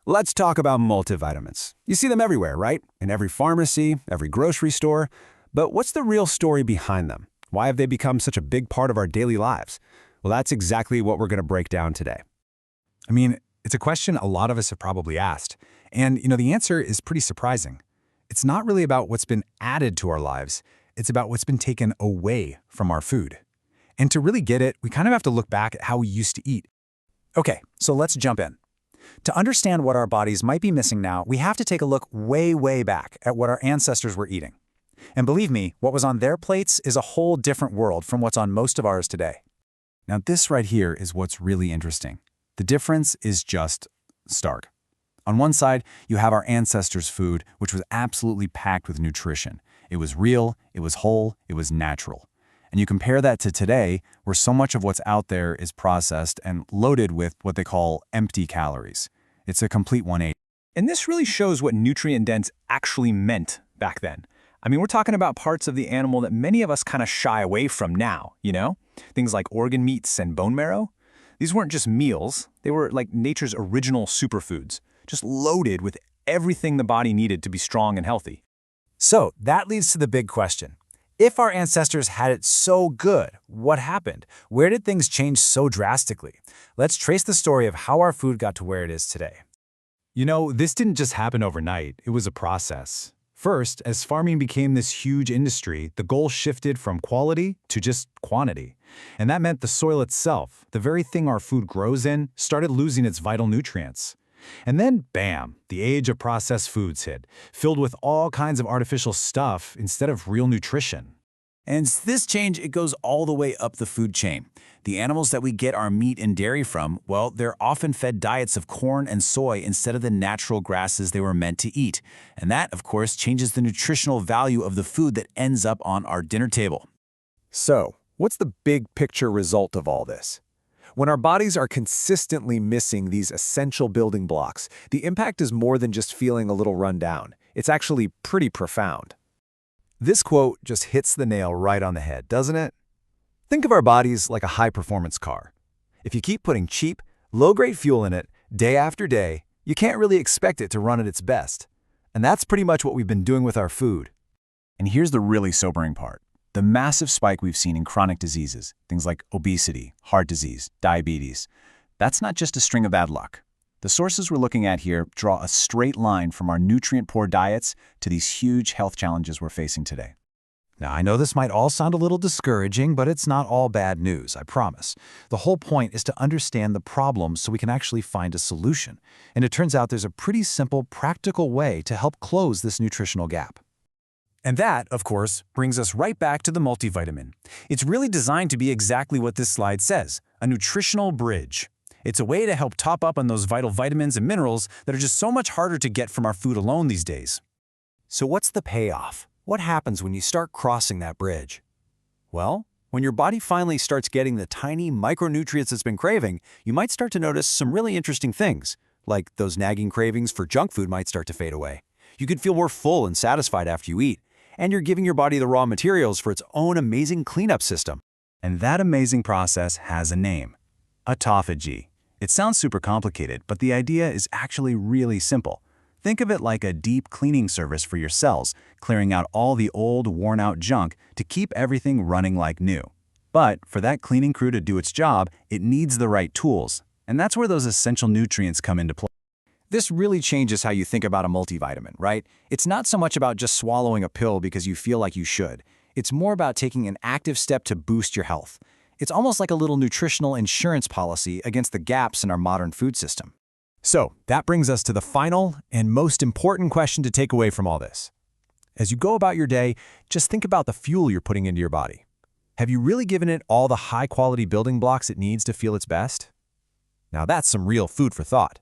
Let's talk about multivitamins. You see them everywhere, right? In every pharmacy, every grocery store. But what's the real story behind them? Why have they become such a big part of our daily lives? Well, that's exactly what we're going to break down today. I mean, it's a question a lot of us have probably asked. And, the answer is pretty surprising. It's not really about what's been added to our lives. It's about what's been taken away from our food. And to really get it, we kind of have to look back at how we used to eat. Okay, so let's jump in. To understand what our bodies might be missing now, we have to take a look way, way back at what our ancestors were eating. And believe me, what was on their plates is a whole different world from what's on most of ours today. Now, this right here is what's really interesting. The difference is just stark. On one side, you have our ancestors' food, which was absolutely packed with nutrition. It was real, it was whole, it was natural. And you compare that to today, where so much of what's out there is processed and loaded with what they call empty calories. It's a complete 180. And this really shows what nutrient-dense actually meant back then. I mean, we're talking about parts of the animal that many of us kind of shy away from now, Things like organ meats and bone marrow. These weren't just meals, they were like nature's original superfoods, just loaded with everything the body needed to be strong and healthy. So that leads to the big question. If our ancestors had it so good, what happened? Where did things change so drastically? Let's trace the story of how our food got to where it is today. This didn't just happen overnight. It was a process. First, as farming became this huge industry, the goal shifted from quality to just quantity. And that meant the soil itself, the very thing our food grows in, started losing its vital nutrients. And then, bam, the age of processed foods hit, filled with all kinds of artificial stuff instead of real nutrition. And this change, it goes all the way up the food chain. The animals that we get our meat and dairy from, well, they're often fed diets of corn and soy instead of the natural grasses they were meant to eat. And that, of course, changes the nutritional value of the food that ends up on our dinner table. So, what's the big picture result of all this? When our bodies are consistently missing these essential building blocks, the impact is more than just feeling a little run down. It's actually pretty profound. This quote just hits the nail right on the head, doesn't it? Think of our bodies like a high-performance car. If you keep putting cheap, low-grade fuel in it day after day, you can't really expect it to run at its best. And that's pretty much what we've been doing with our food. And here's the really sobering part. The massive spike we've seen in chronic diseases, things like obesity, heart disease, diabetes, that's not just a string of bad luck. The sources we're looking at here draw a straight line from our nutrient-poor diets to these huge health challenges we're facing today. Now, I know this might all sound a little discouraging, but it's not all bad news, I promise. The whole point is to understand the problem so we can actually find a solution. And it turns out there's a pretty simple, practical way to help close this nutritional gap. And that, of course, brings us right back to the multivitamin. It's really designed to be exactly what this slide says, a nutritional bridge. It's a way to help top up on those vital vitamins and minerals that are just so much harder to get from our food alone these days. So what's the payoff? What happens when you start crossing that bridge? Well, when your body finally starts getting the tiny micronutrients it's been craving, you might start to notice some really interesting things, like those nagging cravings for junk food might start to fade away. You could feel more full and satisfied after you eat, and you're giving your body the raw materials for its own amazing cleanup system. And that amazing process has a name: autophagy. It sounds super complicated, but the idea is actually really simple. Think of it like a deep cleaning service for your cells, clearing out all the old, worn-out junk to keep everything running like new. But for that cleaning crew to do its job, it needs the right tools, and that's where those essential nutrients come into play. This really changes how you think about a multivitamin, right? It's not so much about just swallowing a pill because you feel like you should. It's more about taking an active step to boost your health. It's almost like a little nutritional insurance policy against the gaps in our modern food system. So, that brings us to the final and most important question to take away from all this. As you go about your day, just think about the fuel you're putting into your body. Have you really given it all the high-quality building blocks it needs to feel its best? Now that's some real food for thought.